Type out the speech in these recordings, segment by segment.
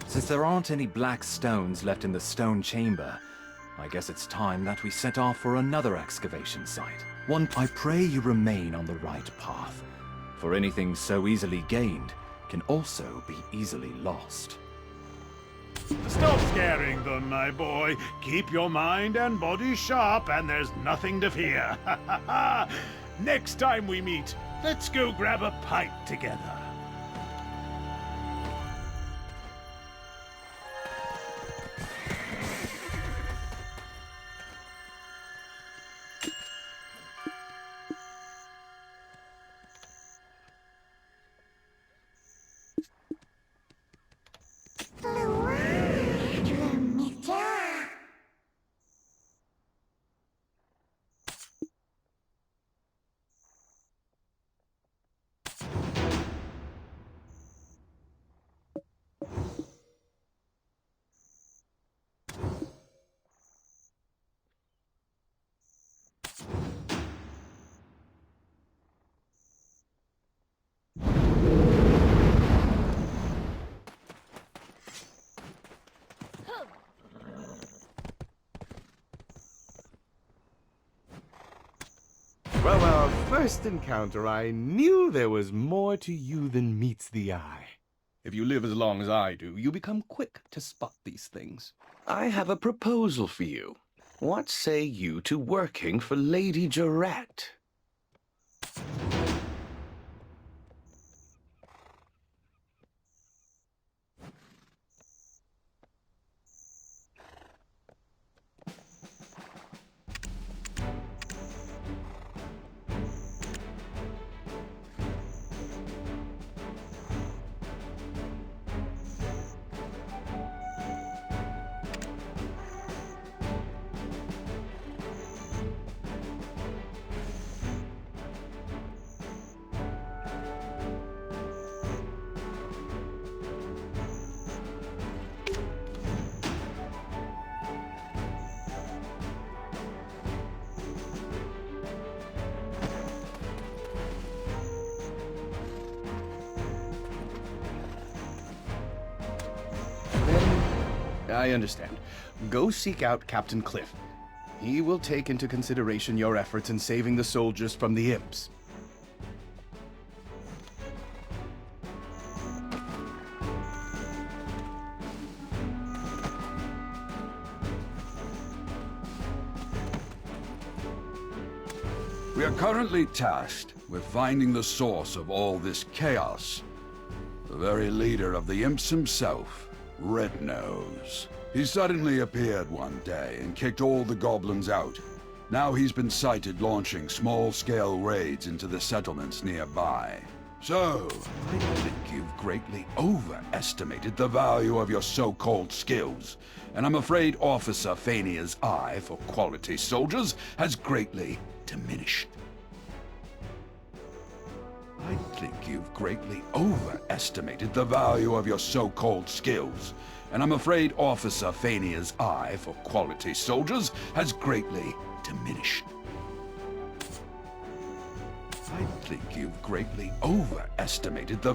Since there aren't any black stones left in the stone chamber, I guess it's time that we set off for another excavation site. I pray you remain on the right path, for anything so easily gained can also be easily lost. Stop scaring them, my boy. Keep your mind and body sharp, and there's nothing to fear. Next time we meet, let's go grab a pint together. From our first encounter, I knew there was more to you than meets the eye. If you live as long as I do, you become quick to spot these things. I have a proposal for you. What say you to working for Lady Jarrett? I understand. Go seek out Captain Cliff. He will take into consideration your efforts in saving the soldiers from the imps. We are currently tasked with finding the source of all this chaos. The very leader of the imps himself, Red Nose. He suddenly appeared one day and kicked all the goblins out. Now he's been sighted launching small-scale raids into the settlements nearby. So, I think you've greatly overestimated the value of your so-called skills, and I'm afraid Officer Fania's eye for quality soldiers has greatly diminished. I think you've greatly overestimated the value of your so-called skills, and I'm afraid Officer Fania's eye for quality soldiers has greatly diminished. I think you've greatly overestimated the...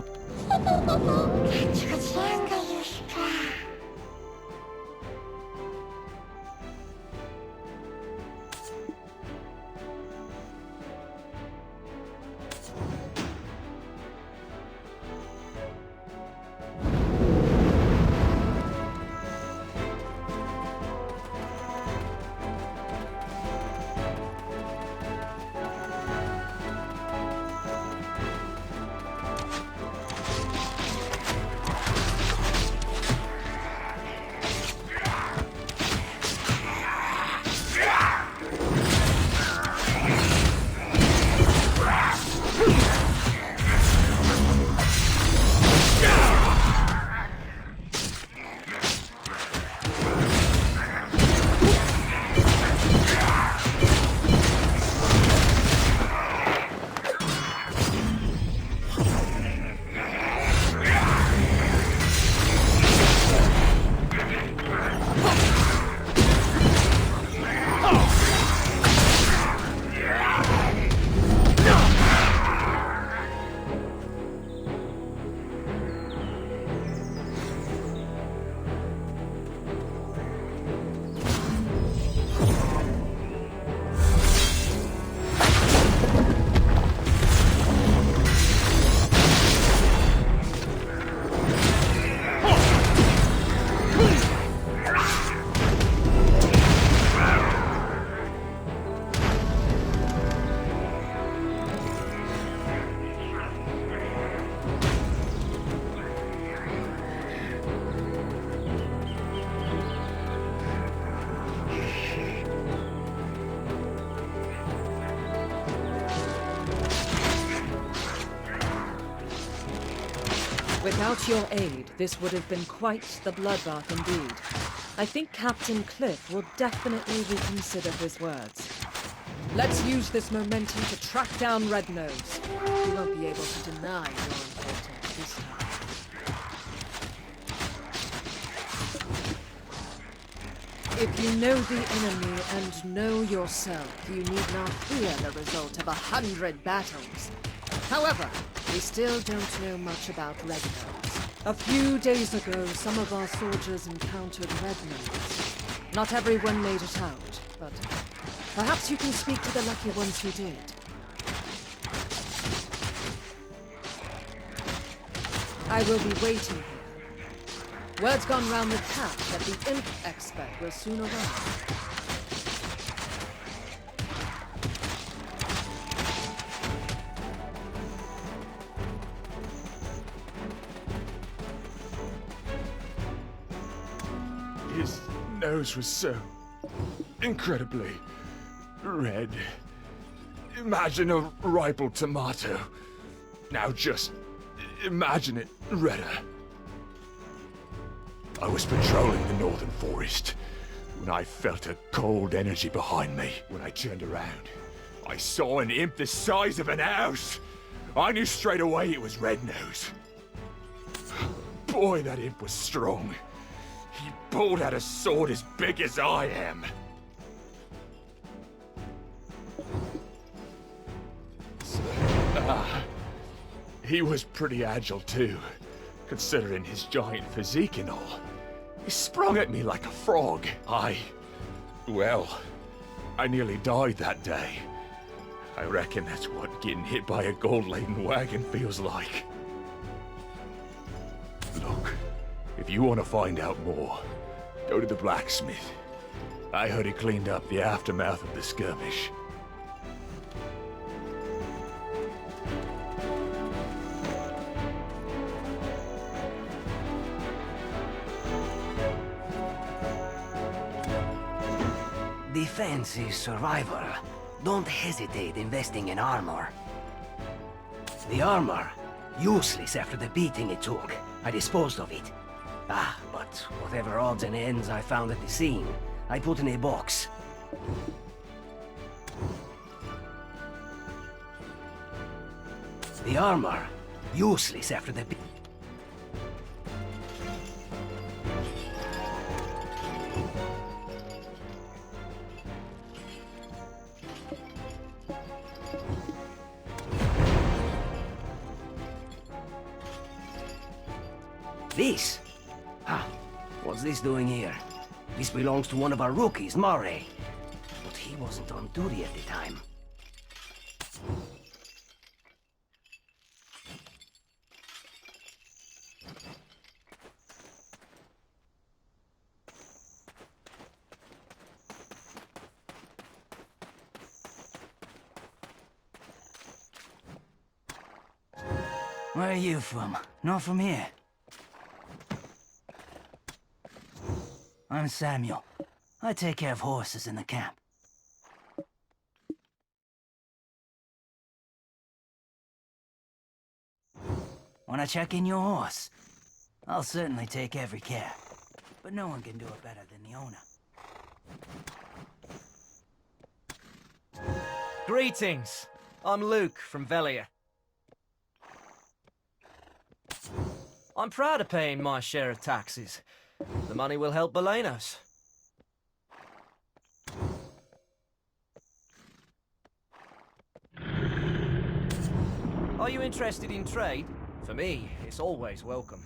Without your aid, this would have been quite the bloodbath indeed. I think Captain Cliff will definitely reconsider his words. Let's use this momentum to track down Red Nose. He won't be able to deny your importance this time. If you know the enemy and know yourself, you need not fear the result of 100 battles. However, we still don't know much about Red Nose. A few days ago, some of our soldiers encountered Red Nose. Not everyone made it out, but perhaps you can speak to the lucky ones who did. I will be waiting here. Word's gone round the camp that the imp expert will soon arrive. His nose was so incredibly red. Imagine a ripe tomato. Now just imagine it redder. I was patrolling the northern forest when I felt a cold energy behind me. When I turned around, I saw an imp the size of an house. I knew straight away it was Red Nose. Boy, that imp was strong. He pulled out a sword as big as I am. He was pretty agile too, considering his giant physique and all. He sprung at me like a frog. Well, I nearly died that day. I reckon that's what getting hit by a gold-laden wagon feels like. Look, if you want to find out more, go to the blacksmith. I heard he cleaned up the aftermath of the skirmish. Defense is survival. Don't hesitate investing in armor. The armor? Useless after the beating it took. I disposed of it. But whatever odds and ends I found at the scene, I put in a box. The armor? Useless after the This? What's this doing here? This belongs to one of our rookies, Mural. But he wasn't on duty at the time. Where are you from? Not from here. I'm Samuel. I take care of horses in the camp. Wanna check in your horse? I'll certainly take every care. But no one can do it better than the owner. Greetings. I'm Luke from Velia. I'm proud of paying my share of taxes. The money will help Balenos. Are you interested in trade? For me, it's always welcome.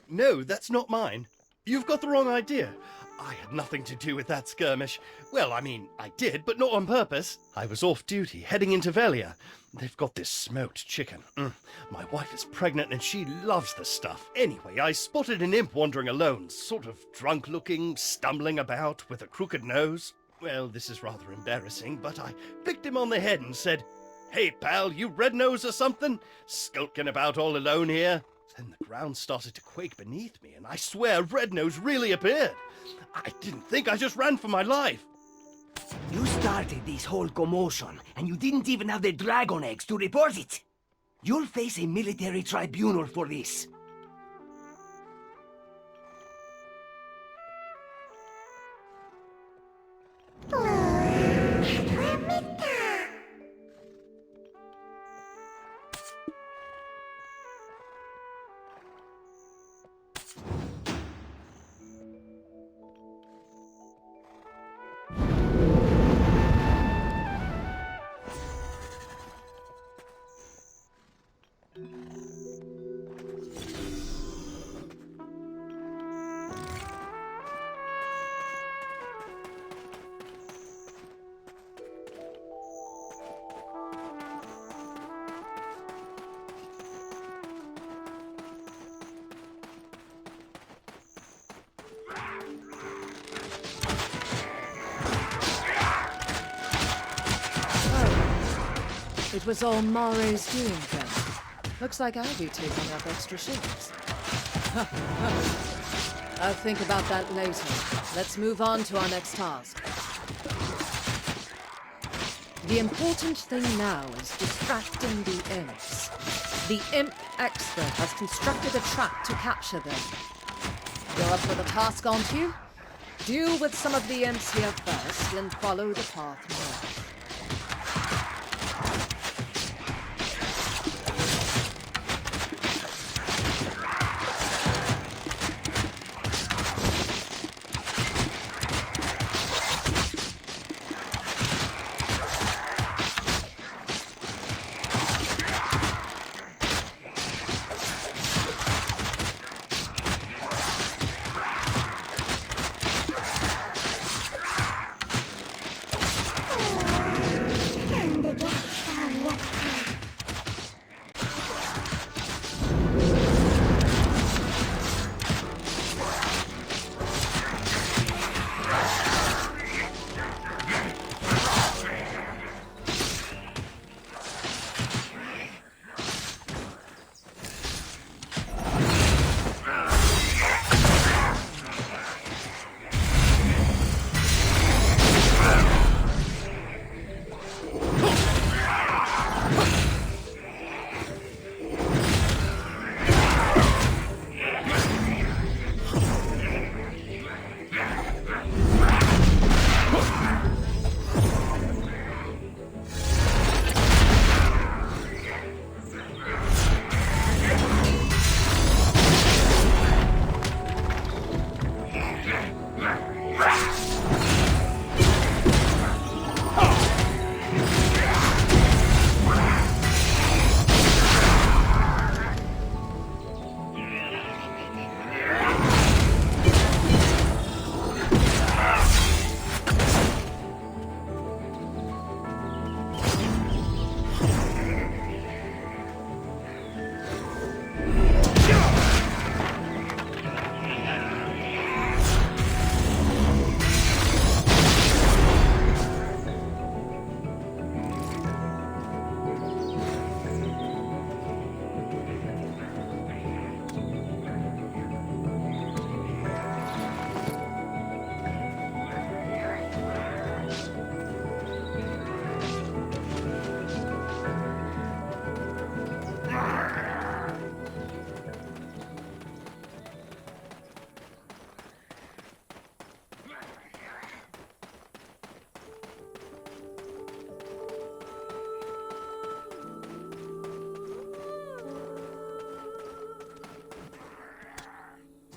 No, that's not mine. You've got the wrong idea. I had nothing to do with that skirmish. Well, I mean, I did, but not on purpose. I was off duty, heading into Velia. They've got this smoked chicken. My wife is pregnant and she loves the stuff. Anyway, I spotted an imp wandering alone, sort of drunk-looking, stumbling about with a crooked nose. Well, this is rather embarrassing, but I picked him on the head and said, "Hey, pal, you red nose or something? Skulking about all alone here?" Then the ground started to quake beneath me, and I swear Red Nose really appeared. I didn't think, I just ran for my life. You started this whole commotion, and you didn't even have the dragon eggs to report it. You'll face a military tribunal for this. It was all Mare's doing then. Looks like I'll be taking up extra shifts. I'll think about that later. Let's move on to our next task. The important thing now is distracting the imps. The imp expert has constructed a trap to capture them. You're up for the task, aren't you? Deal with some of the imps here first, then follow the path north.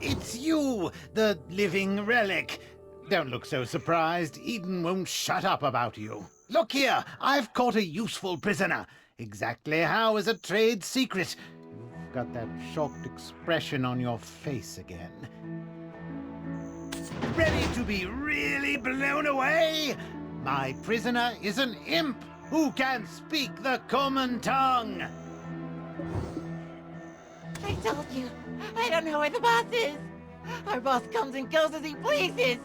It's you, the living relic. Don't look so surprised. Eden won't shut up about you. Look here, I've caught a useful prisoner. Exactly how is a trade secret. You've got that shocked expression on your face again. Ready to be really blown away? My prisoner is an imp who can speak the common tongue. I told you, I don't know where the boss is. Our boss comes and goes as he pleases.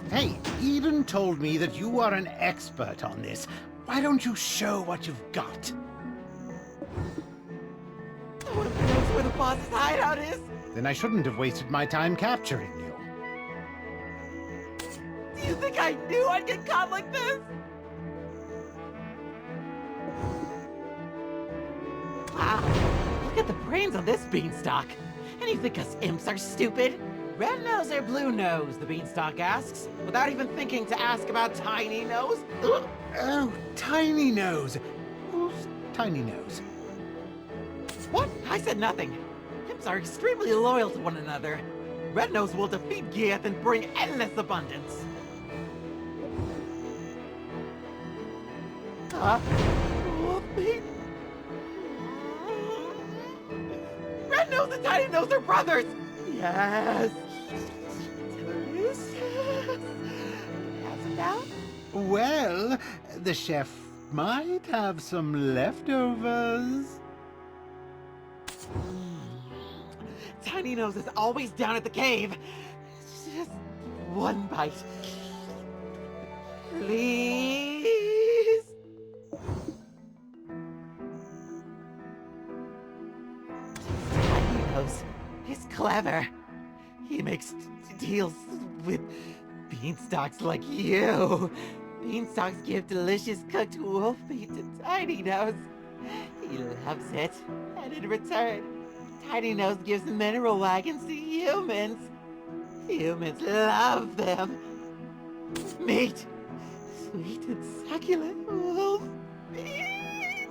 Hey, Eden told me that you are an expert on this. Why don't you show what you've got? What if he knows where the boss's hideout is? Then I shouldn't have wasted my time capturing you. Do you think I knew I'd get caught like this? Wow, look at the brains on this beanstalk. And you think us imps are stupid? Red nose or blue nose, the beanstalk asks, without even thinking to ask about Tiny Nose. Oh, Tiny Nose. Who's Tiny Nose? What? I said nothing. Imps are extremely loyal to one another. Red Nose will defeat Gieth and bring endless abundance. Wolfmeat? Red Nose and Tiny Nose are brothers! Yes! Delicious! Have some now? Well, the chef might have some leftovers. Tiny Nose is always down at the cave. Just one bite. Please? Tiny Nose is clever. He makes deals with beanstalks like you. Beanstalks give delicious cooked wolf meat to Tiny Nose. He loves it. And in return, Tiny Nose gives mineral wagons to humans. Humans love them. Meat. Sweet and succulent wolf meat.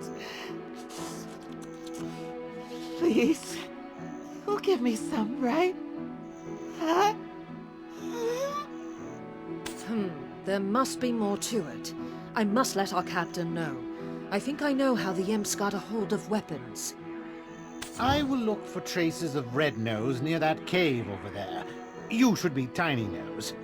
Please. You'll give me some, right? Huh? There must be more to it. I must let our captain know. I think I know how the imps got a hold of weapons. I will look for traces of Red Nose near that cave over there. You should meet Tiny Nose.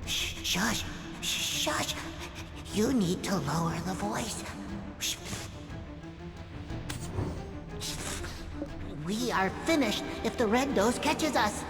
Shush! Shush! You need to lower the voice. We are finished if the Red Nose catches us.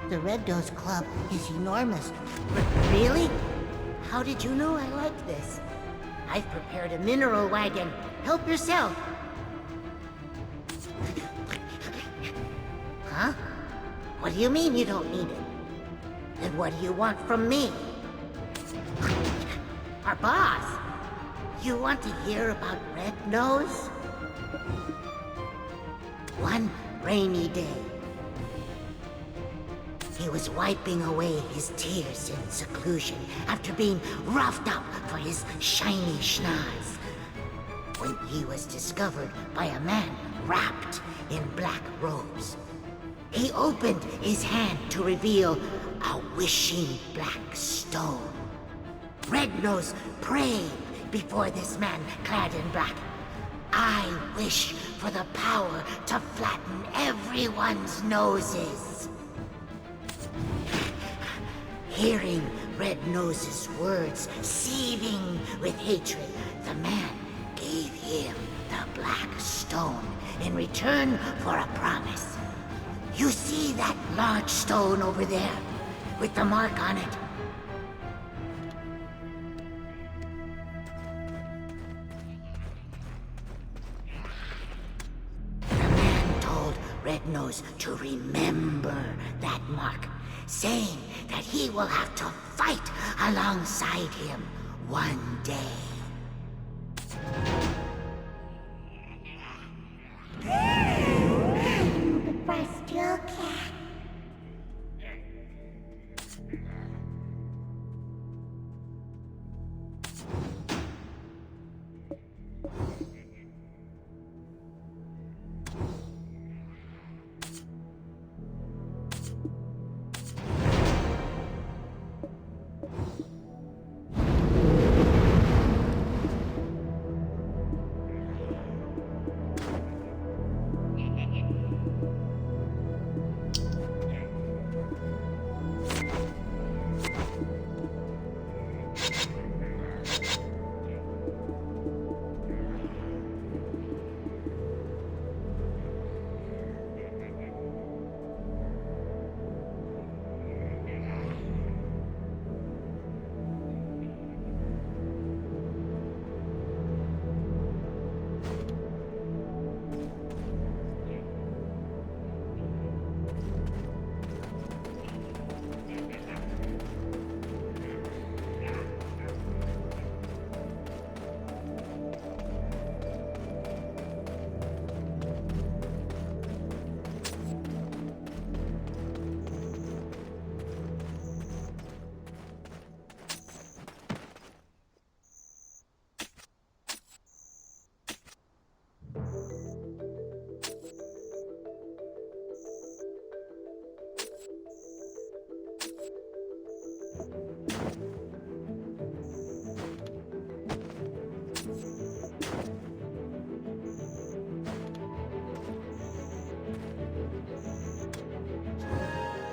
The Red Nose Club is enormous. Really? How did you know I liked this? I've prepared a mineral wagon. Help yourself. Huh? What do you mean you don't need it? Then what do you want from me? Our boss? You want to hear about Red Nose? One rainy day, he was wiping away his tears in seclusion after being roughed up for his shiny schnoz, when he was discovered by a man wrapped in black robes. He opened his hand to reveal a wishing black stone. Red Nose prayed before this man clad in black. I wish for the power to flatten everyone's noses. Hearing Red Nose's words seething with hatred, the man gave him the black stone in return for a promise. You see that large stone over there, with the mark on it? The man told Red Nose to remember that mark, saying that he will have to fight alongside him one day. Still cat.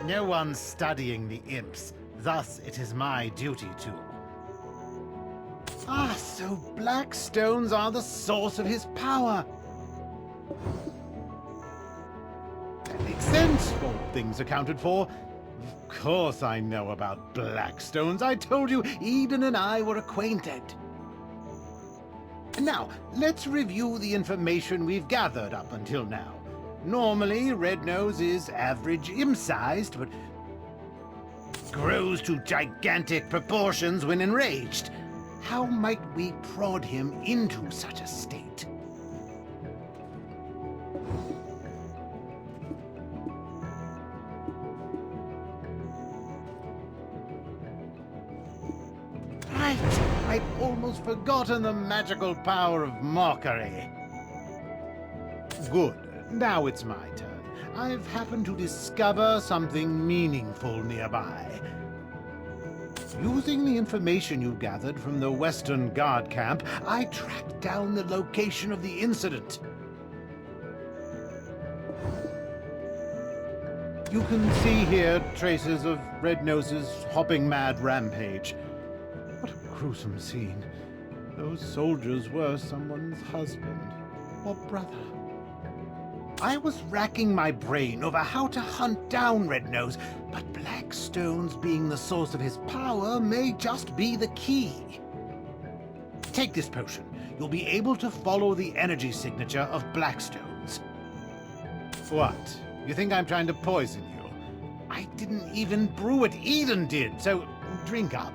No one's studying the imps, thus it is my duty to. Ah, so black stones are the source of his power. That makes sense, all things accounted for. Of course I know about black stones. I told you Edan and I were acquainted. Now, let's review the information we've gathered up until now. Normally, Red Nose is average imp-sized, but grows to gigantic proportions when enraged. How might we prod him into such a state? Right, I'd almost forgotten the magical power of mockery. Good. Now it's my turn. I've happened to discover something meaningful nearby. Using the information you gathered from the Western Guard camp, I tracked down the location of the incident. You can see here traces of Red Nose's hopping mad rampage. What a gruesome scene. Those soldiers were someone's husband or brother. I was racking my brain over how to hunt down Red Nose, but black stones being the source of his power may just be the key. Take this potion. You'll be able to follow the energy signature of black stones. What? You think I'm trying to poison you? I didn't even brew it, Edan did, so drink up.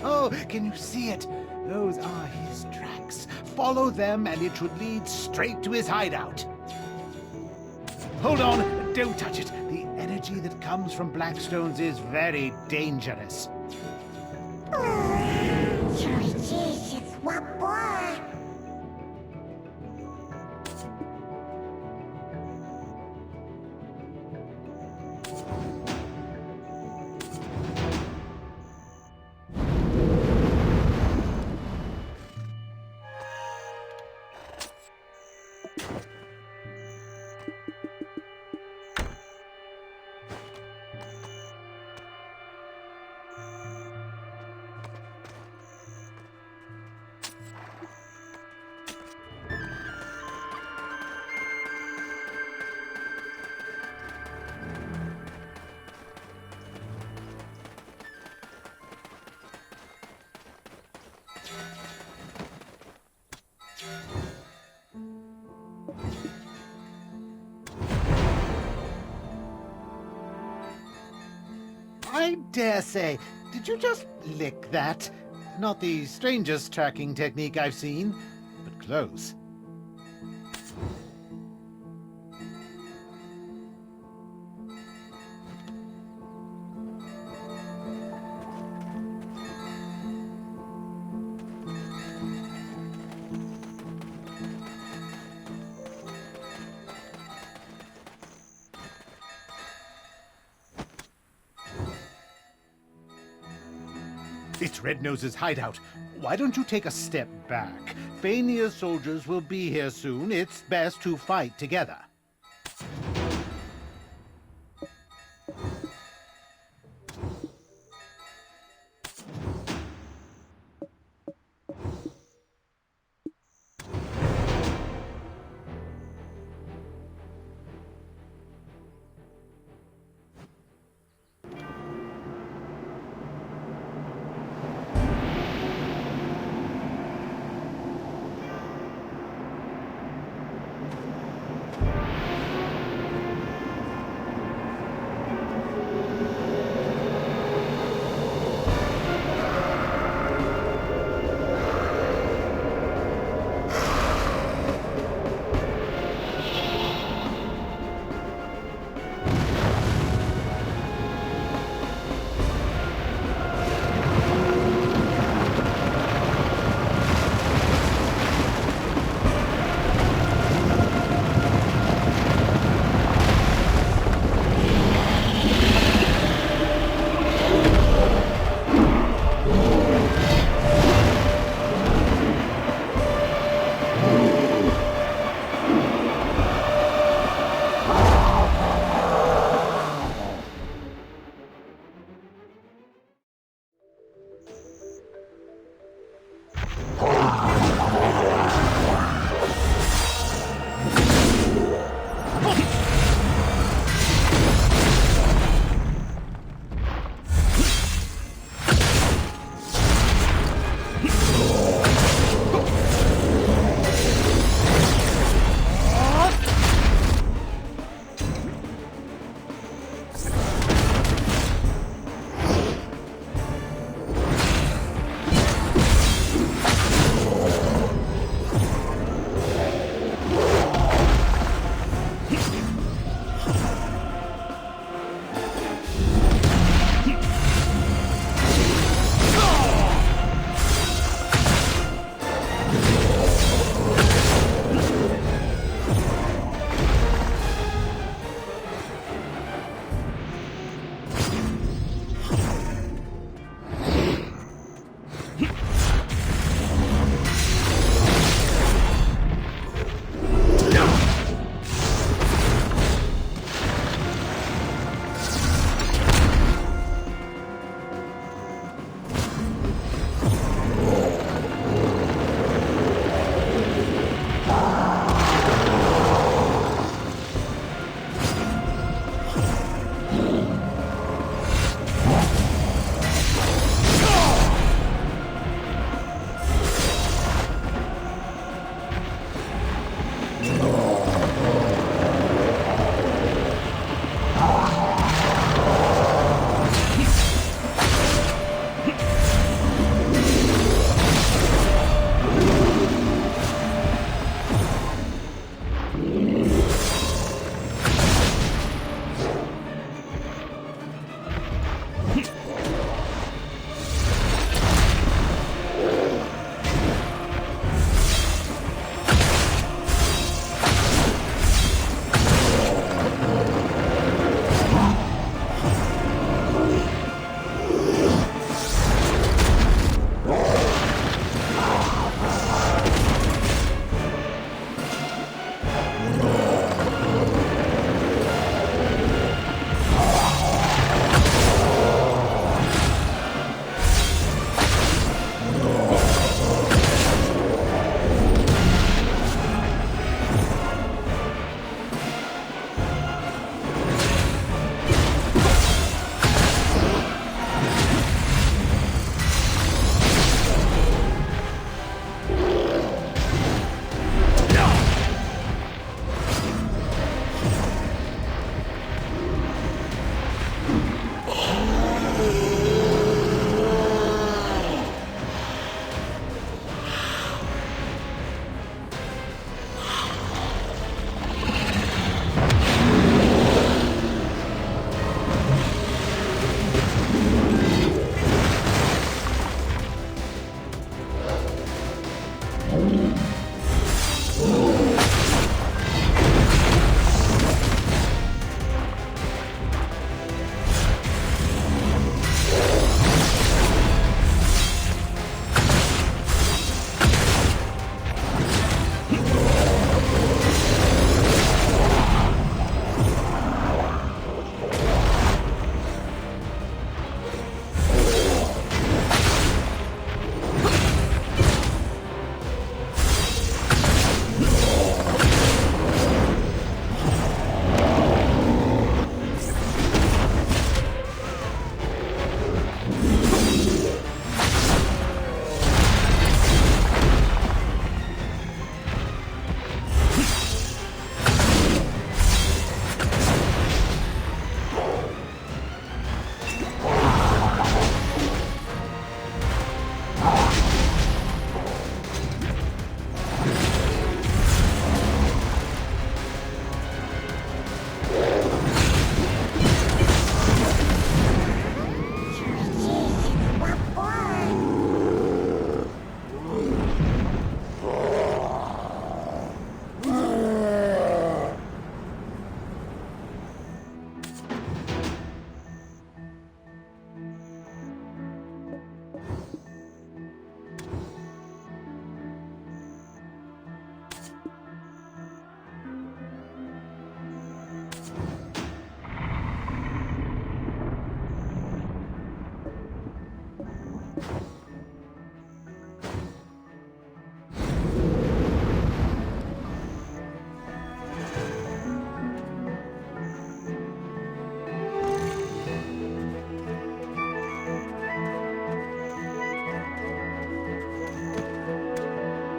Oh, can you see it? Those are his tracks. Follow them and it should lead straight to his hideout. Hold on, don't touch it. The energy that comes from Blackstones is very dangerous. I dare say, did you just lick that? Not the strangest tracking technique I've seen, but close. It's Rednose's hideout. Why don't you take a step back? Fania's soldiers will be here soon. It's best to fight together.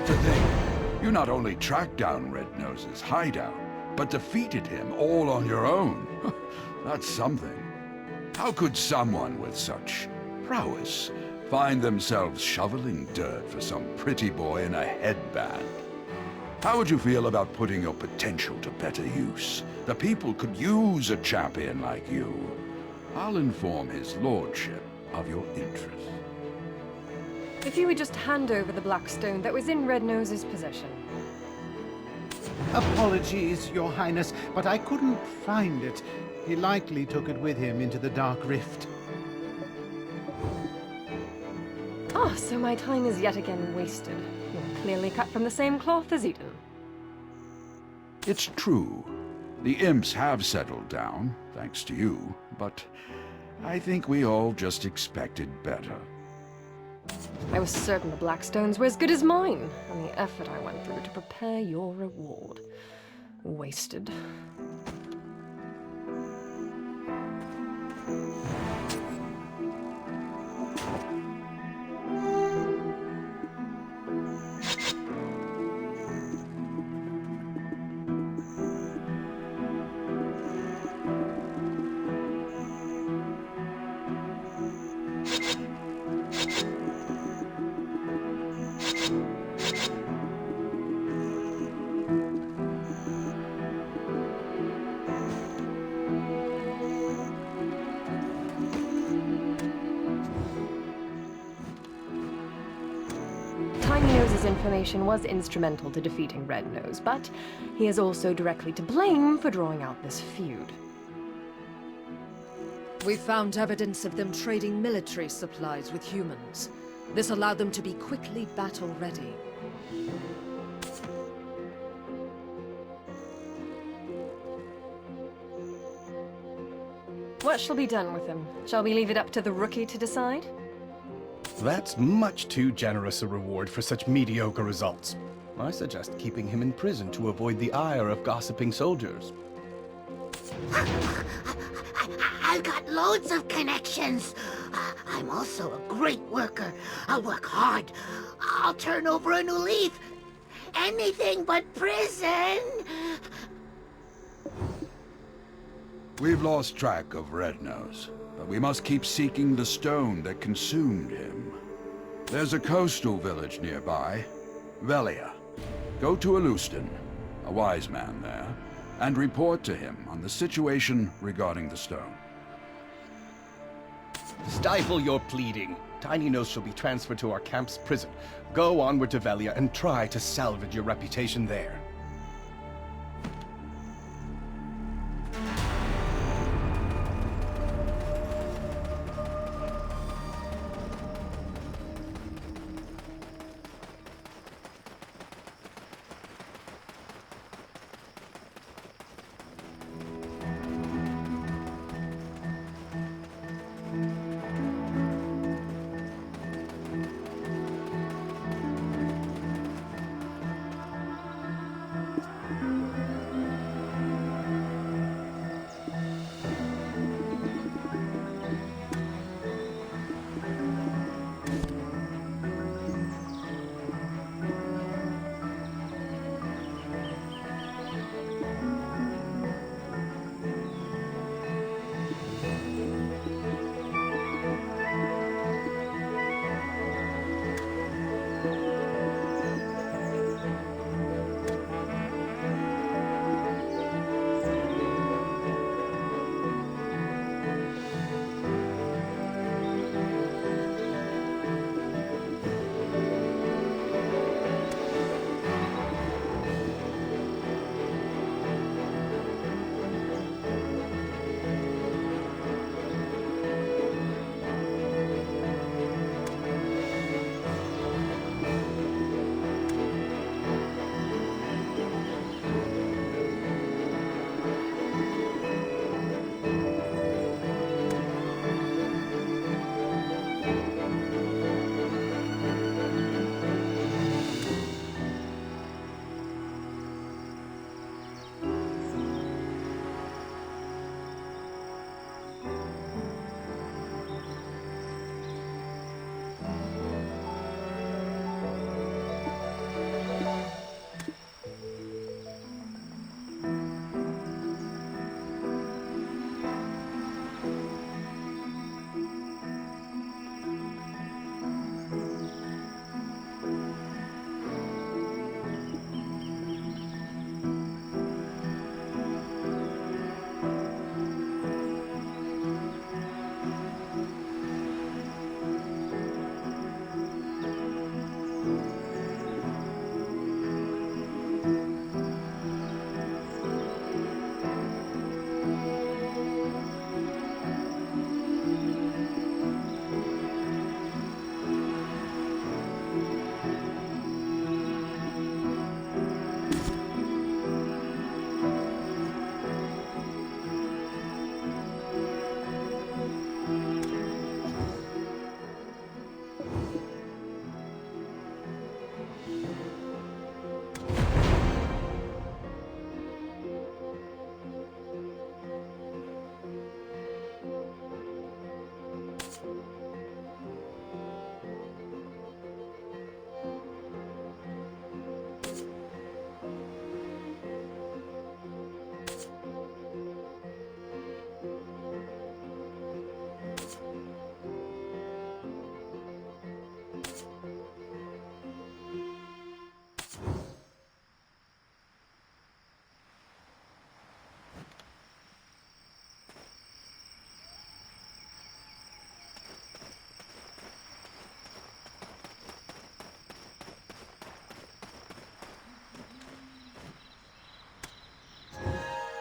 To think, you not only tracked down Red Nose's hideout, but defeated him all on your own. That's something. How could someone with such prowess find themselves shoveling dirt for some pretty boy in a headband? How would you feel about putting your potential to better use? The people could use a champion like you. I'll inform his lordship of your interest. If you would just hand over the black stone that was in Red Nose's possession. Apologies, Your Highness, but I couldn't find it. He likely took it with him into the Dark Rift. Ah, so my time is yet again wasted. You're clearly cut from the same cloth as Edan. It's true. The imps have settled down, thanks to you, but I think we all just expected better. I was certain the Blackstones were as good as mine, and the effort I went through to prepare your reward. Wasted. Nose's information was instrumental to defeating Red Nose, but he is also directly to blame for drawing out this feud. We found evidence of them trading military supplies with humans. This allowed them to be quickly battle-ready. What shall be done with him? Shall we leave it up to the rookie to decide? That's much too generous a reward for such mediocre results. I suggest keeping him in prison to avoid the ire of gossiping soldiers. I've got loads of connections. I'm also a great worker. I'll work hard. I'll turn over a new leaf. Anything but prison. We've lost track of Red Nose, but we must keep seeking the stone that consumed him. There's a coastal village nearby, Velia. Go to Alustin, a wise man there, and report to him on the situation regarding the stone. Stifle your pleading. Tiny Nose shall be transferred to our camp's prison. Go onward to Velia and try to salvage your reputation there.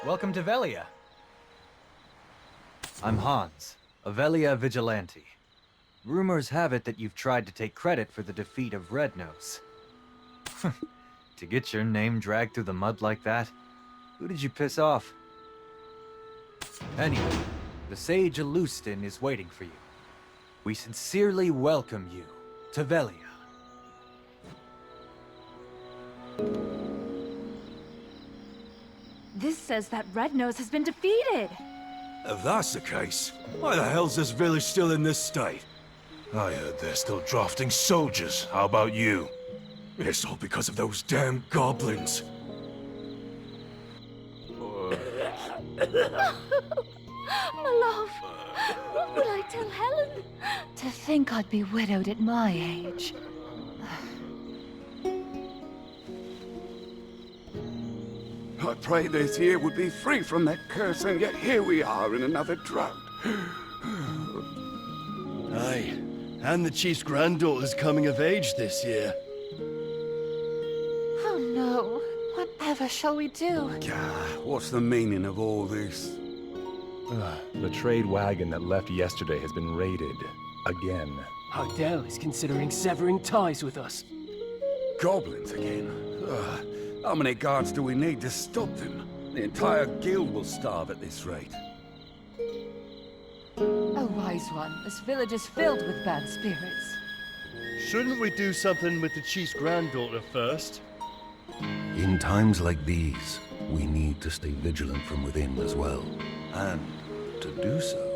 Welcome to Velia. I'm Hans, a Velia vigilante. Rumors have it that you've tried to take credit for the defeat of Red Nose. To get your name dragged through the mud like that? Who did you piss off? Anyway, the Sage Alustin is waiting for you. We sincerely welcome you to Velia. This says that Red Nose has been defeated. If that's the case, why the hell's this village still in this state? I heard they're still drafting soldiers. How about you? It's all because of those damn goblins. My love, what will I tell Helen? To think I'd be widowed at my age. I prayed this year would be free from that curse, and yet here we are in another drought. Aye, And the chief's granddaughter's coming of age this year. Oh no. Whatever shall we do? What's the meaning of all this? The trade wagon that left yesterday has been raided. Again. Hardell is considering severing ties with us. Goblins again? How many guards do we need to stop them? The entire guild will starve at this rate. A wise one. This village is filled with bad spirits. Shouldn't we do something with the chief's granddaughter first? In times like these, we need to stay vigilant from within as well. And to do so,